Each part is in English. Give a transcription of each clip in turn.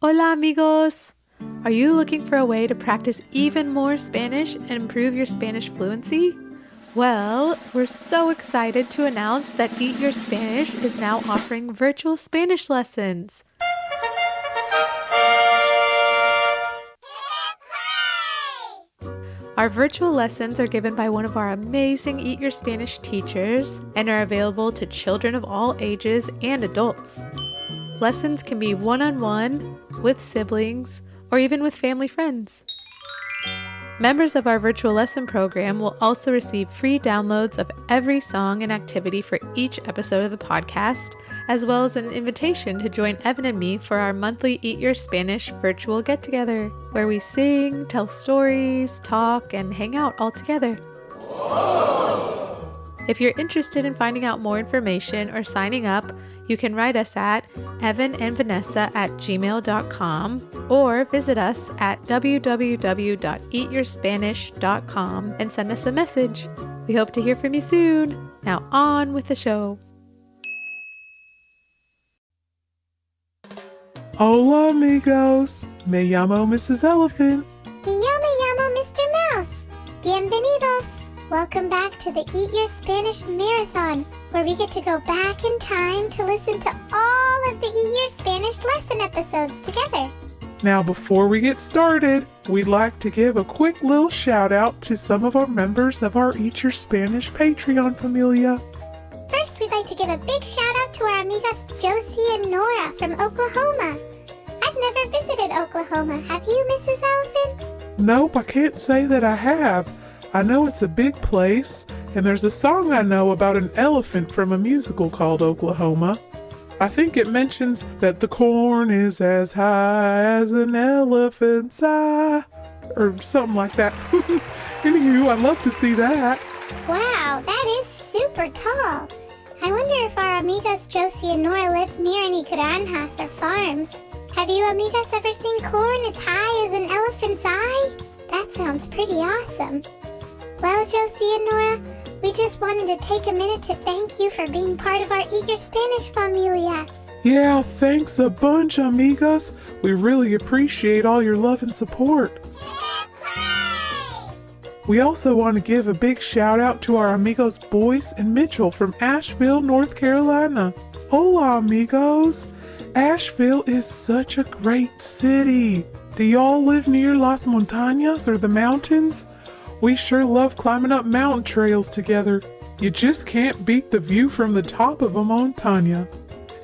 Hola amigos! Are you looking for a way to practice even more Spanish and improve your Spanish fluency? Well, we're so excited to announce that Eat Your Spanish is now offering virtual Spanish lessons. Our virtual lessons are given by one of our amazing Eat Your Spanish teachers and are available to children of all ages and adults. Lessons can be one-on-one, with siblings, or even with family friends. Members of our virtual lesson program will also receive free downloads of every song and activity for each episode of the podcast, as well as an invitation to join Evan and me for our monthly Eat Your Spanish virtual get-together, where we sing, tell stories, talk, and hang out all together. Whoa! If you're interested in finding out more information or signing up, you can write us at evanandvanessa@gmail.com or visit us at www.eatyourspanish.com and send us a message. We hope to hear from you soon. Now on with the show. Hola amigos, me llamo Mrs. Elephant. Y yo me llamo Mr. Mouse. Bienvenidos. Welcome back to the Eat Your Spanish Marathon, where we get to go back in time to listen to all of the Eat Your Spanish lesson episodes together. Now before we get started, we'd like to give a quick little shout out to some of our members of our Eat Your Spanish Patreon familia. First, we'd like to give a big shout out to our amigas Josie and Nora from Oklahoma. I've never visited Oklahoma. Have you, Mrs. Elephant? Nope, I can't say that I have. I know it's a big place, and there's a song I know about an elephant from a musical called Oklahoma. I think it mentions that the corn is as high as an elephant's eye, or something like that. Anywho, I'd love to see that. Wow, that is super tall. I wonder if our amigas Josie and Nora live near any granjas or farms. Have you amigas ever seen corn as high as an elephant's eye? That sounds pretty awesome. Well, Josie and Nora, we just wanted to take a minute to thank you for being part of our Eat Your Spanish familia. Yeah, thanks a bunch, amigas. We really appreciate all your love and support. Hooray! We also want to give a big shout out to our amigos Boyce and Mitchell from Asheville, North Carolina. Hola, amigos. Asheville is such a great city. Do y'all live near Las Montañas or the mountains? We sure love climbing up mountain trails together. You just can't beat the view from the top of a montaña.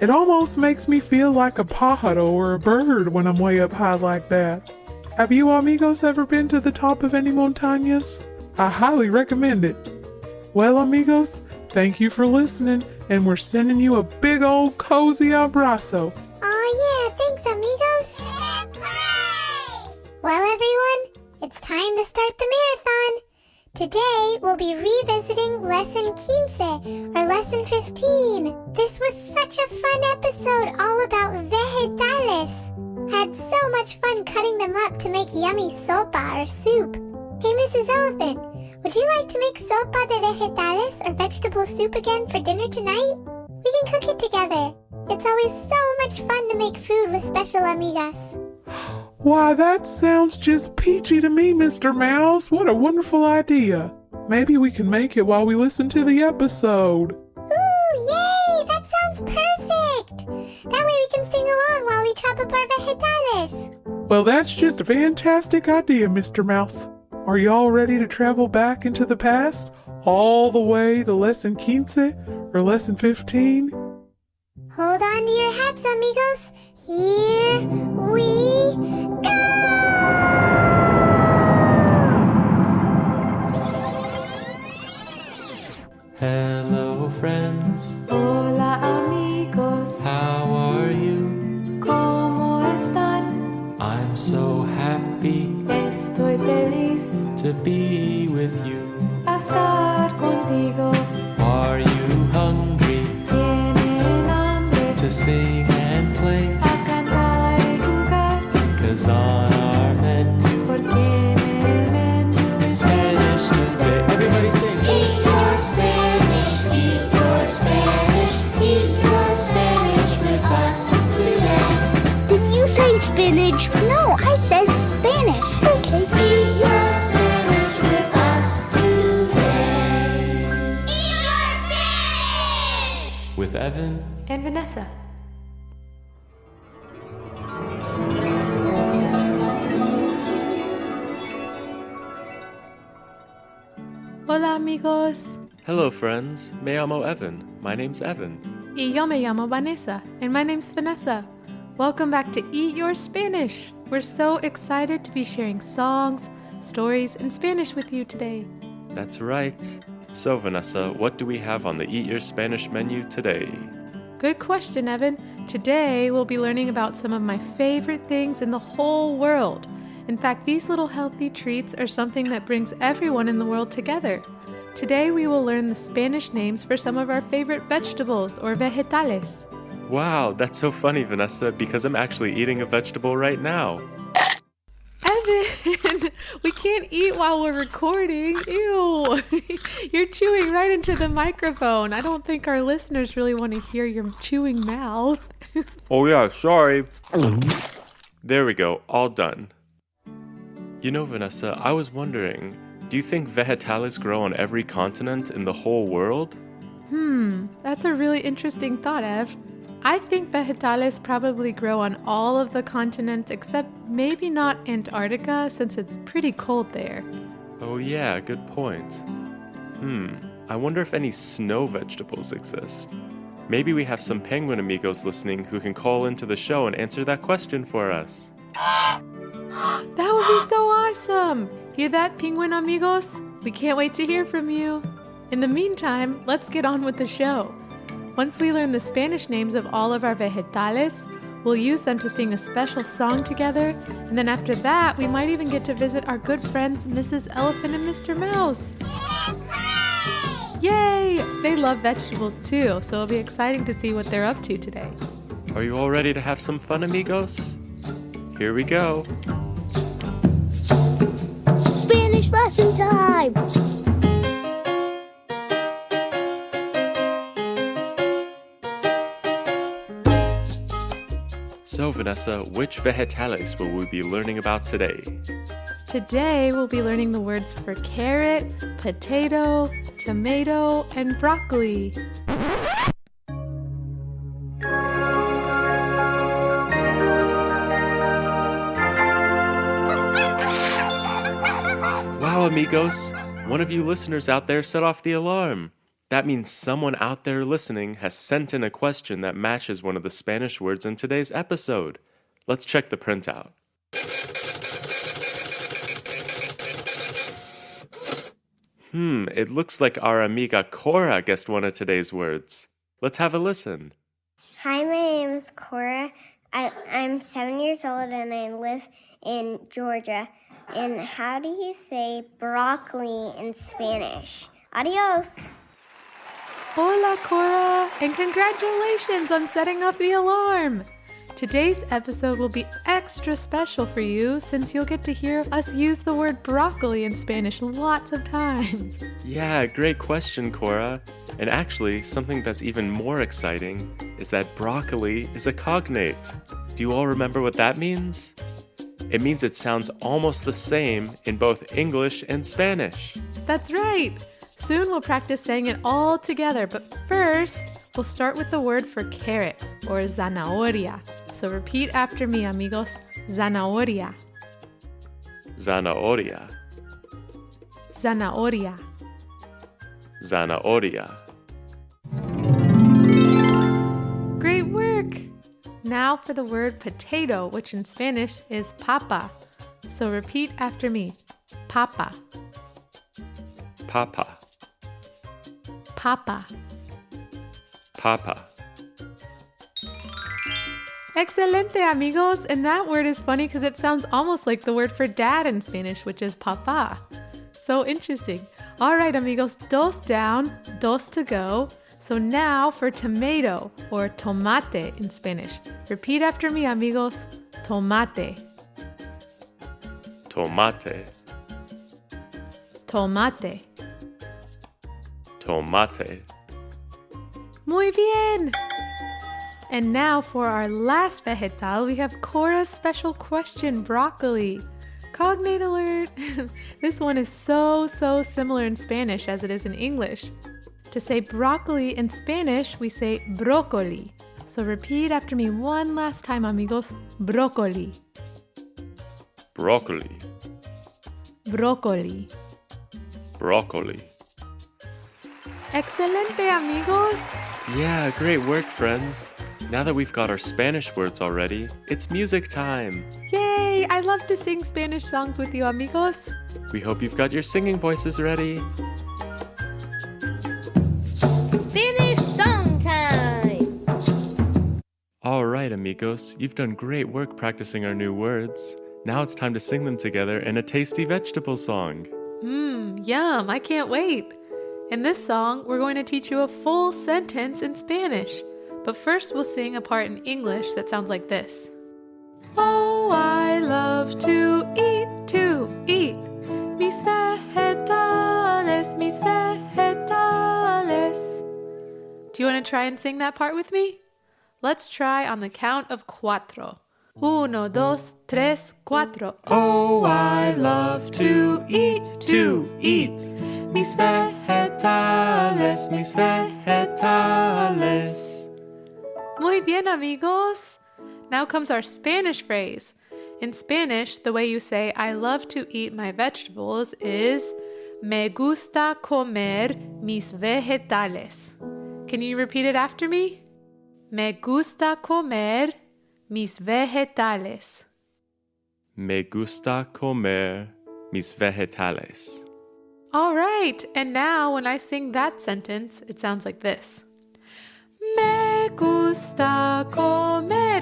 It almost makes me feel like a pájaro or a bird when I'm way up high like that. Have you amigos ever been to the top of any montañas? I highly recommend it. Well, amigos, thank you for listening, and we're sending you a big old cozy abrazo. Oh yeah, thanks amigos. Hooray! Well everyone, it's time to start the marathon. Today, we'll be revisiting Lesson 15, or Lesson 15. This was such a fun episode all about vegetales. Had so much fun cutting them up to make yummy sopa or soup. Hey, Mrs. Elephant, would you like to make sopa de vegetales or vegetable soup again for dinner tonight? We can cook it together. It's always so much fun to make food with special amigas. Why, that sounds just peachy to me, Mr. Mouse. What a wonderful idea. Maybe we can make it while we listen to the episode. Ooh, yay! That sounds perfect! That way we can sing along while we chop up our vegetales. Well, that's just a fantastic idea, Mr. Mouse. Are y'all ready to travel back into the past? All the way to Lesson 15 or Lesson 15? Hold on to your hats, amigos. Here we go! Hello, friends. Hola amigos, How are you? ¿cómo están? I'm so happy Estoy feliz to be with you. a estar contigo. Are you hungry Tienen hambre to sing and play? a cantar y jugar, 'Cause on our menu porque en el menú is Spanish today. Everybody sing. Eat your Spanish, eat your Spanish, eat your Spanish with us today. Did you say spinach. No, I said Spanish. Okay. Eat your Spanish with us today. Eat your Spanish! With Evan and Vanessa. Hola amigos. Hello friends, me llamo Evan. My name's Evan. Y yo me llamo Vanessa, and my name's Vanessa. Welcome back to Eat Your Spanish. We're so excited to be sharing songs, stories, and Spanish with you today. That's right. So Vanessa, what do we have on the Eat Your Spanish menu today? Good question, Evan. Today we'll be learning about some of my favorite things in the whole world. In fact, these little healthy treats are something that brings everyone in the world together. Today we will learn the Spanish names for some of our favorite vegetables or vegetales. Wow, that's so funny, Vanessa, because I'm actually eating a vegetable right now. Evan, we can't eat while we're recording. Ew. You're chewing right into the microphone. I don't think our listeners really want to hear your chewing mouth. Oh yeah, sorry. There we go, all done. You know, Vanessa, I was wondering, do you think vegetales grow on every continent in the whole world? That's a really interesting thought, Ev. I think vegetales probably grow on all of the continents except maybe not Antarctica since it's pretty cold there. Oh yeah, good point. I wonder if any snow vegetables exist. Maybe we have some penguin amigos listening who can call into the show and answer that question for us. That would be so awesome! Hear that, penguin amigos? We can't wait to hear from you. In the meantime, let's get on with the show. Once we learn the Spanish names of all of our vegetales, we'll use them to sing a special song together, and then after that, we might even get to visit our good friends Mrs. Elephant and Mr. Mouse. Yay! They love vegetables too, so it'll be exciting to see what they're up to today. Are you all ready to have some fun, amigos? Here we go. Spanish lesson time! So, Vanessa, which vegetales will we be learning about today? Today, we'll be learning the words for carrot, potato, tomato, and broccoli. Wow, amigos! One of you listeners out there set off the alarm. That means someone out there listening has sent in a question that matches one of the Spanish words in today's episode. Let's check the printout. It looks like our amiga Cora guessed one of today's words. Let's have a listen. Hi, my name is Cora. I'm 7 years old and I live in Georgia. And how do you say broccoli in Spanish? Adios! Hola, Cora, and congratulations on setting off the alarm! Today's episode will be extra special for you since you'll get to hear us use the word broccoli in Spanish lots of times. Yeah, great question, Cora. And actually, something that's even more exciting is that broccoli is a cognate. Do you all remember what that means? It means it sounds almost the same in both English and Spanish. That's right! Soon we'll practice saying it all together, but first, we'll start with the word for carrot, or zanahoria. So repeat after me, amigos. Zanahoria. Zanahoria. Zanahoria. Zanahoria. Great work! Now for the word potato, which in Spanish is papa. So repeat after me. Papa. Papa. Papa. Papa. Excelente, amigos! And that word is funny because it sounds almost like the word for dad in Spanish, which is papa. So interesting. All right, amigos, dos down, dos to go. So now for tomato, or tomate in Spanish. Repeat after me, amigos. Tomate. Tomate. Tomate. Tomate. Muy bien! And now for our last vegetal, we have Cora's special question, broccoli. Cognate alert! This one is so similar in Spanish as it is in English. To say broccoli in Spanish, we say broccoli. So repeat after me one last time, amigos. Broccoli. Broccoli. Broccoli. Broccoli. Excelente, amigos! Yeah, great work, friends. Now that we've got our Spanish words already, it's music time. Yay! I love to sing Spanish songs with you, amigos. We hope you've got your singing voices ready. Spanish song time! All right, amigos, you've done great work practicing our new words. Now it's time to sing them together in a tasty vegetable song. Yum! I can't wait. In this song, we're going to teach you a full sentence in Spanish. But first, we'll sing a part in English that sounds like this. Oh, I love to eat. Mis vegetales, mis vegetales. Do you want to try and sing that part with me? Let's try on the count of cuatro. 1, 2, 3, 4. Oh, I love to eat. Mis vegetales, mis vegetales. Muy bien, amigos. Now comes our Spanish phrase. In Spanish, the way you say I love to eat my vegetables is me gusta comer mis vegetales. Can you repeat it after me? Me gusta comer mis vegetales. Me gusta comer mis vegetales. All right, and now when I sing that sentence, it sounds like this. Me gusta comer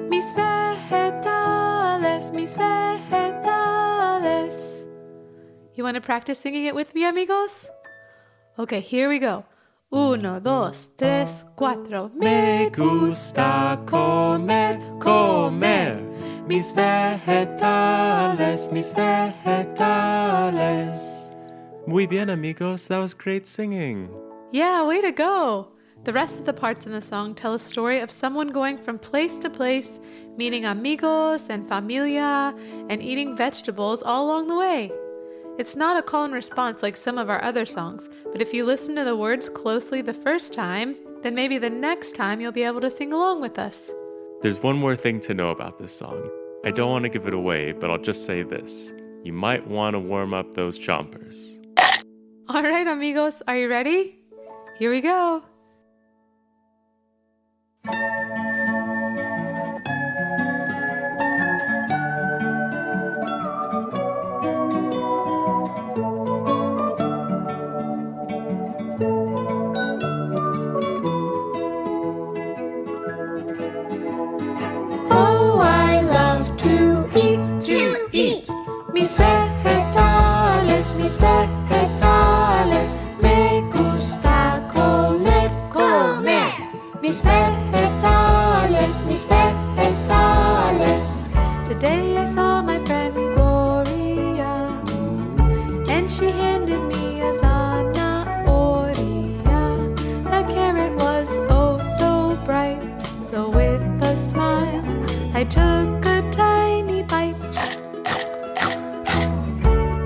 mis vegetales, mis vegetales. You want to practice singing it with me, amigos? Okay, here we go. 1, 2, 3, 4. Me gusta comer mis vegetales, mis vegetales. Muy bien, amigos. That was great singing. Yeah, way to go! The rest of the parts in the song tell a story of someone going from place to place, meeting amigos and familia, and eating vegetables all along the way. It's not a call and response like some of our other songs, but if you listen to the words closely the first time, then maybe the next time you'll be able to sing along with us. There's one more thing to know about this song. I don't want to give it away, but I'll just say this. You might want to warm up those chompers. All right, amigos, are you ready? Here we go. Oh, I love to eat. Mis vegetales, mis vegetales. Me gusta comer mis vegetales, mis vegetales. Today I saw my friend Gloria, and she handed me a zanahoria. That carrot was oh so bright, so with a smile I took a tiny bite.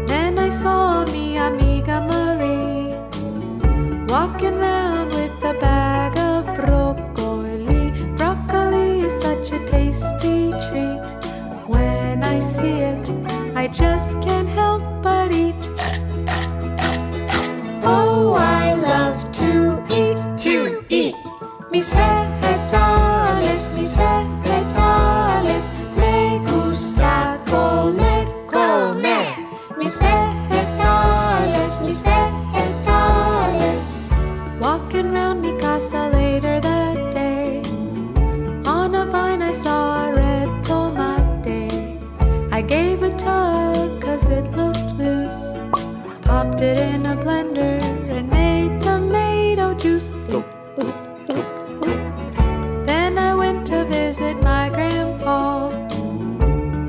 Then I saw mi amiga Marie walking around with a bag of broccoli. Broccoli is such a tasty treat. When I see it, I just can't help but eat. Oh, I love to eat. Mis vegetales, mis vegetales. Me gusta comer mis vegetales, mis vegetales. Walking round mi casa later that day, on a vine I saw a red tomate. I gave a tug 'cause it looked loose, popped it in a blender and made tomato juice. Then I went to visit my grandpa,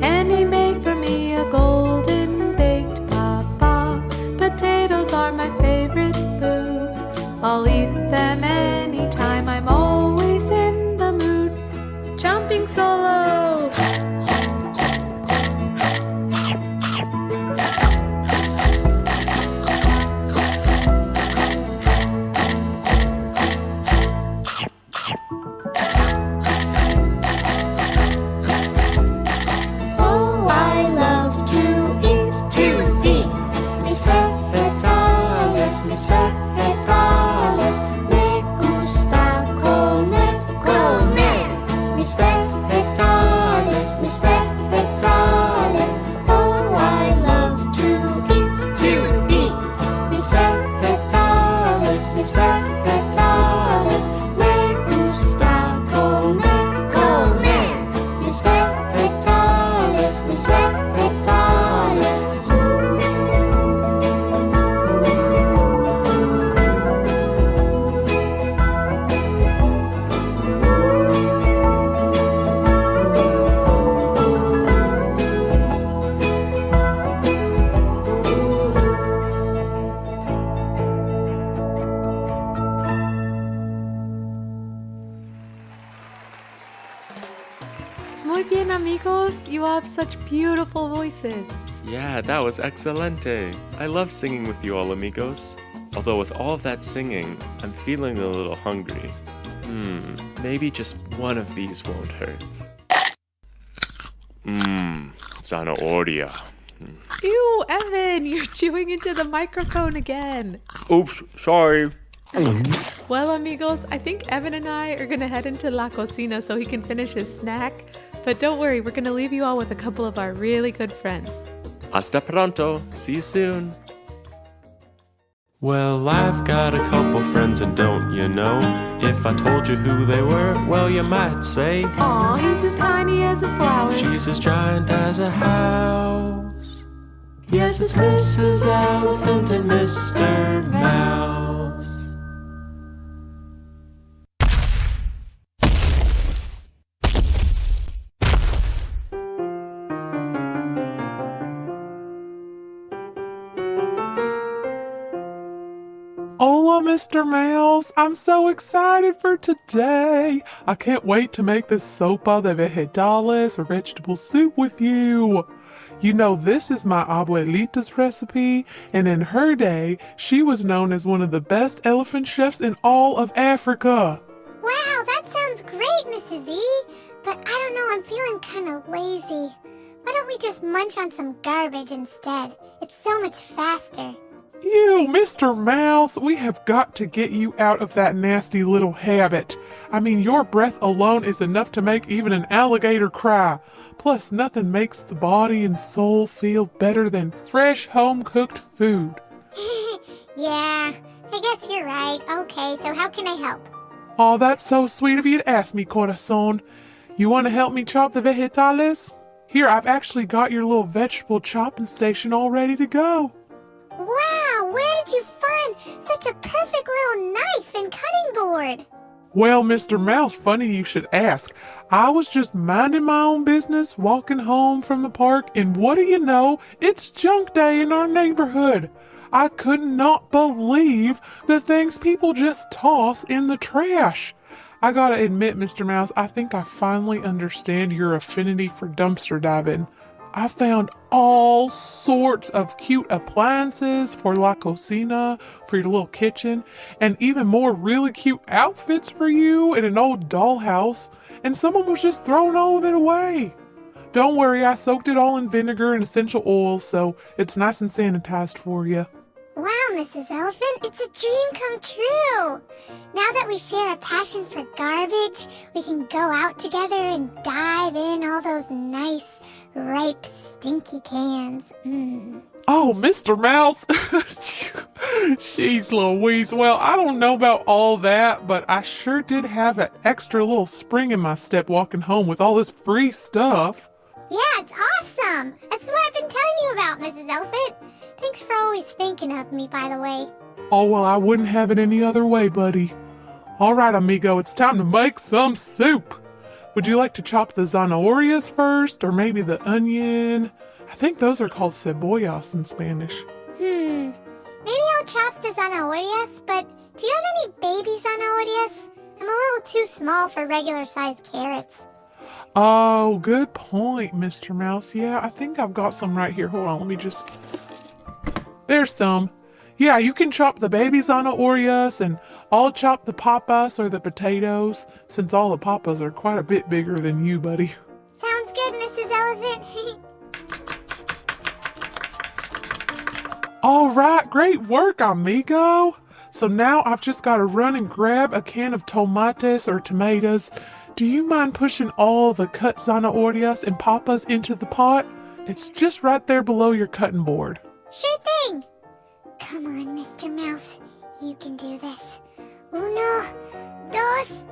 and he made for me a golden baked papa. Potatoes are my favorite food. I'll eat them anytime, I'm always Muy bien, amigos. You all have such beautiful voices. Yeah, that was excelente. I love singing with you all, amigos. Although with all of that singing, I'm feeling a little hungry. Maybe just one of these won't hurt. Zanahoria. Ew, Evan, you're chewing into the microphone again. Oops, sorry. Well, amigos, I think Evan and I are going to head into La Cocina so he can finish his snack. But don't worry, we're going to leave you all with a couple of our really good friends. Hasta pronto. See you soon. Well, I've got a couple friends, and don't you know, if I told you who they were, well, you might say, Aw, he's as tiny as a flower. she's as giant as a house. Yes, it's Mrs. Elephant and Mr. Mouse. Hola, Mr. Mouse. I'm so excited for today. I can't wait to make this sopa de vegetales or vegetable soup with you. You know, this is my abuelita's recipe, and in her day, she was known as one of the best elephant chefs in all of Africa. Wow, that sounds great, Mrs. E. But I don't know, I'm feeling kind of lazy. Why don't we just munch on some garbage instead? It's so much faster. You, Mr. Mouse, we have got to get you out of that nasty little habit. I mean, your breath alone is enough to make even an alligator cry. Plus, nothing makes the body and soul feel better than fresh, home-cooked food. Yeah, I guess you're right. Okay, so how can I help? Oh, that's so sweet of you to ask me, corazon. You want to help me chop the vegetales? Here, I've actually got your little vegetable chopping station all ready to go. Wow, where did you find such a perfect little knife and cutting board? Well, Mr. Mouse, funny you should ask. I was just minding my own business, walking home from the park, and what do you know? It's junk day in our neighborhood. I could not believe the things people just toss in the trash. I gotta admit, Mr. Mouse, I think I finally understand your affinity for dumpster diving. I found all sorts of cute appliances for La Cocina, for your little kitchen, and even more really cute outfits for you in an old dollhouse, and someone was just throwing all of it away. Don't worry, I soaked it all in vinegar and essential oils, so it's nice and sanitized for you. Wow, Mrs. Elephant, it's a dream come true. Now that we share a passion for garbage, we can go out together and dive in all those nice, ripe, stinky cans. Oh, Mr. Mouse. Jeez Louise. Well, I don't know about all that, but I sure did have an extra little spring in my step walking home with all this free stuff. Yeah, it's awesome. That's what I've been telling you about, Mrs. Elephant. Thanks for always thinking of me, by the way. Oh, well, I wouldn't have it any other way, buddy. All right, amigo, it's time to make some soup. Would you like to chop the zanahorias first, or maybe the onion? I think those are called cebollas in Spanish. Maybe I'll chop the zanahorias, but do you have any baby zanahorias? I'm a little too small for regular-sized carrots. Oh, good point, Mr. Mouse. Yeah, I think I've got some right here. Hold on, let me just... There's some. Yeah, you can chop the baby zanahorias, and I'll chop the papas or the potatoes, since all the papas are quite a bit bigger than you, buddy. Sounds good, Mrs. Elephant. All right, great work, amigo. So now I've just got to run and grab a can of tomates or tomatoes. Do you mind pushing all the cut zanahorias and papas into the pot? It's just right there below your cutting board. Sure thing. Come on, Mr. Mouse. You can do this. Uno, dos,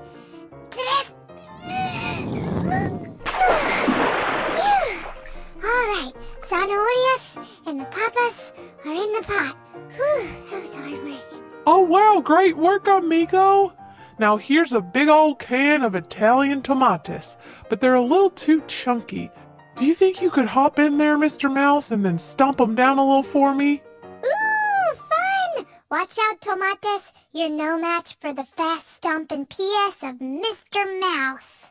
tres. All right, zanahorias and the papas are in the pot. Whew, that was hard work. Oh, wow, great work, amigo. Now here's a big old can of Italian tomatoes, but they're a little too chunky. Do you think you could hop in there, Mr. Mouse, and then stomp them down a little for me? Ooh, fun! Watch out, tomates. You're no match for the fast stomping PS of Mr. Mouse.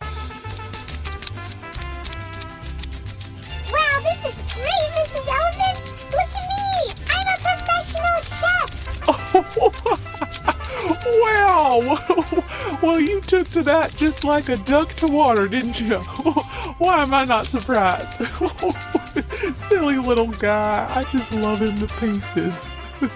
Well, you took to that just like a duck to water, didn't you? Why am I not surprised? Silly little guy. I just love him to pieces. All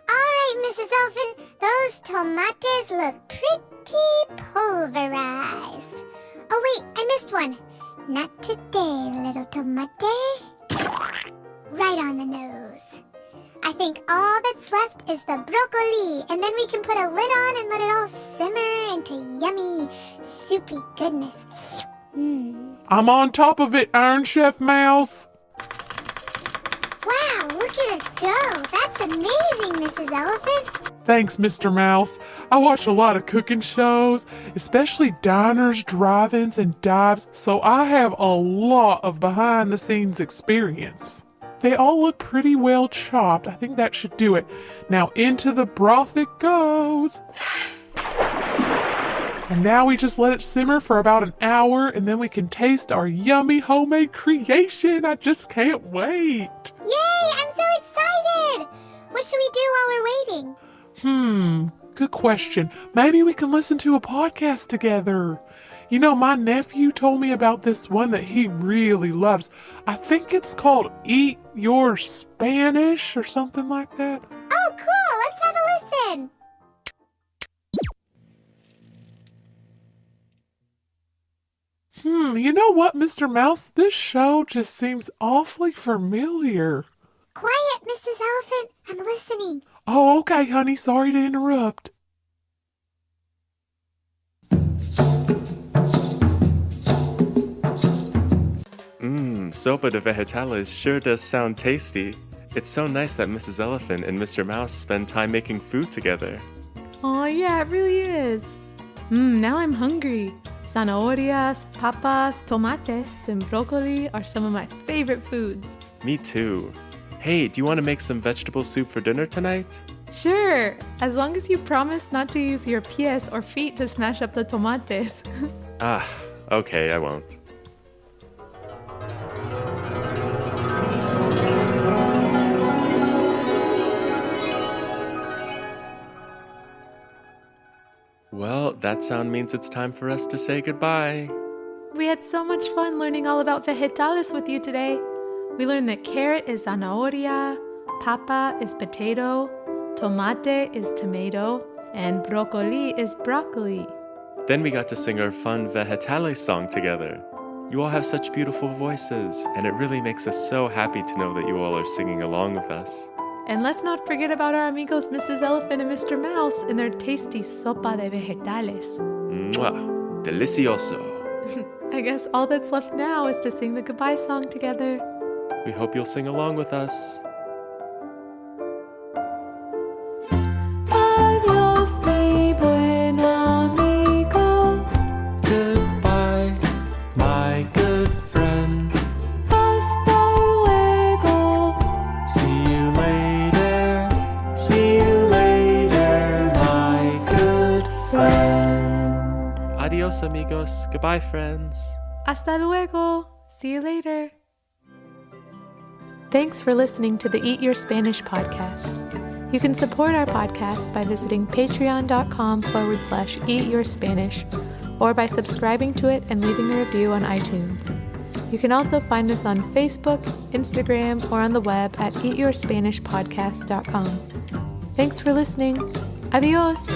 right, Mrs. Elephant, those tomates look pretty pulverized. Oh, wait, I missed one. Not today, little tomate. Right on the nose. I think all that's left is the broccoli, and then we can put a lid on and let it all simmer into yummy, soupy goodness. I'm on top of it, Iron Chef Mouse. Wow, look at her go. That's amazing, Mrs. Elephant. Thanks, Mr. Mouse. I watch a lot of cooking shows, especially diners, drive-ins, and dives, so I have a lot of behind-the-scenes experience. They all look pretty well chopped. I think that should do it. Now into the broth it goes. And now we just let it simmer for about an hour, and then we can taste our yummy homemade creation. I just can't wait. Yay, I'm so excited. What should we do while we're waiting? Good question. Maybe we can listen to a podcast together. You know, my nephew told me about this one that he really loves. I think it's called Eat Your Spanish or something like that. Oh, cool. Let's have a listen. You know what, Mr. Mouse? This show just seems awfully familiar. Quiet, Mrs. Elephant. I'm listening. Oh, okay, honey. Sorry to interrupt. Sopa de Vegetales sure does sound tasty. It's so nice that Mrs. Elephant and Mr. Mouse spend time making food together. Oh, yeah, it really is. Now I'm hungry. Zanahorias, papas, tomates, and broccoli are some of my favorite foods. Me too. Hey, do you want to make some vegetable soup for dinner tonight? Sure, as long as you promise not to use your pies or feet to smash up the tomates. Okay, I won't. Well, that sound means it's time for us to say goodbye. We had so much fun learning all about vegetales with you today. We learned that carrot is zanahoria, papa is potato, tomate is tomato, and broccoli is broccoli. Then we got to sing our fun Vegetales song together. You all have such beautiful voices, and it really makes us so happy to know that you all are singing along with us. And let's not forget about our amigos Mrs. Elephant and Mr. Mouse and their tasty sopa de vegetales. Mwah! Delicioso! I guess all that's left now is to sing the goodbye song together. We hope you'll sing along with us. Adiós, mi buen amigo. Goodbye, my good friend. Hasta luego. See you later. See you later, my good friend. Adios, amigos. Goodbye, friends. Hasta luego. See you later. Thanks for listening to the Eat Your Spanish podcast. You can support our podcast by visiting patreon.com/eatyourspanish or by subscribing to it and leaving a review on iTunes. You can also find us on Facebook, Instagram, or on the web at eatyourspanishpodcast.com. Thanks for listening. Adios!